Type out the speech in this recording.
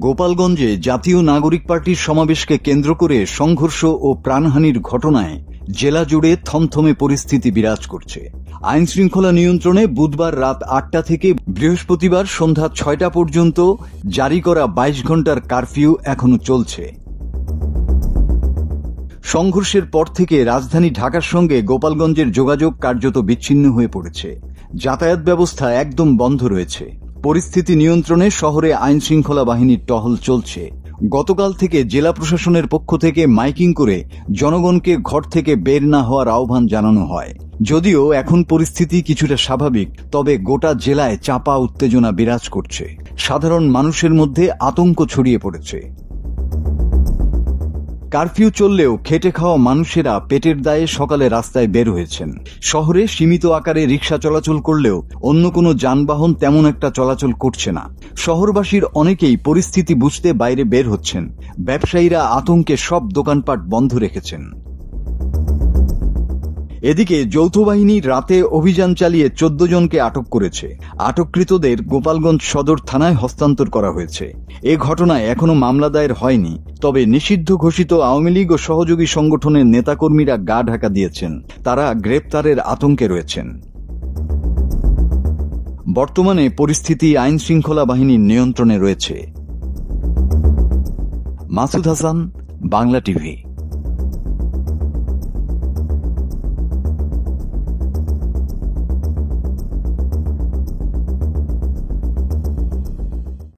গোপালগঞ্জে জাতীয় নাগরিক পার্টির সমাবেশকে কেন্দ্র করে সংঘর্ষ ও প্রাণহানির ঘটনায় জেলা জুড়ে থমথমে পরিস্থিতি বিরাজ করছে। আইনশৃঙ্খলা নিয়ন্ত্রণে বুধবার রাত ৮টা থেকে বৃহস্পতিবার সন্ধ্যা ৬টা পর্যন্ত জারি করা ২২ ঘণ্টার কারফিউ এখনো চলছে। সংঘর্ষের পর থেকে রাজধানী ঢাকার সঙ্গে গোপালগঞ্জের যোগাযোগ কার্যত বিচ্ছিন্ন হয়ে পড়েছে। যাতায়াত ব্যবস্থা একদম বন্ধ রয়েছে। পরিস্থিতি নিয়ন্ত্রণে শহরে আইনশৃঙ্খলা বাহিনীর টহল চলছে। গতকাল থেকে জেলা প্রশাসনের পক্ষ থেকে মাইকিং করে জনগণকে ঘর থেকে বের না হওয়ার আহ্বান জানানো হয়। যদিও এখন পরিস্থিতি কিছুটা স্বাভাবিক, তবে গোটা জেলায় চাপা উত্তেজনা বিরাজ করছে। সাধারণ মানুষের মধ্যে আতঙ্ক ছড়িয়ে পড়েছে। কারফিউ চললেও খেটে খাওয়া মানুষেরা পেটের দায়ে সকালে রাস্তায় বের হয়েছেন। শহরে সীমিত আকারে রিকশা চলাচল করলেও অন্য কোনো যানবাহন তেমন একটা চলাচল করছে না। শহরবাসীর অনেকেই পরিস্থিতি বুঝতে বাইরে বের হচ্ছেন। ব্যবসায়ীরা আতঙ্কে সব দোকানপাট বন্ধ রেখেছেন। এদিকে যৌথ বাহিনী রাতে অভিযান চালিয়ে ১৪ জনকে আটক করেছে। আটককৃতদের গোপালগঞ্জ সদর থানায় হস্তান্তর করা হয়েছে। এ ঘটনায় এখনো মামলা দায়ের হয়নি, তবে নিষিদ্ধ ঘোষিত আওয়ামী লীগ ও সহযোগী সংগঠনের নেতাকর্মীরা গা ঢাকা দিয়েছেন। তারা গ্রেপ্তারের আতঙ্কে রয়েছেন। বর্তমানে পরিস্থিতি আইনশৃঙ্খলা বাহিনীর নিয়ন্ত্রণে রয়েছে। মাসুদ হাসান, বাংলা টিভি।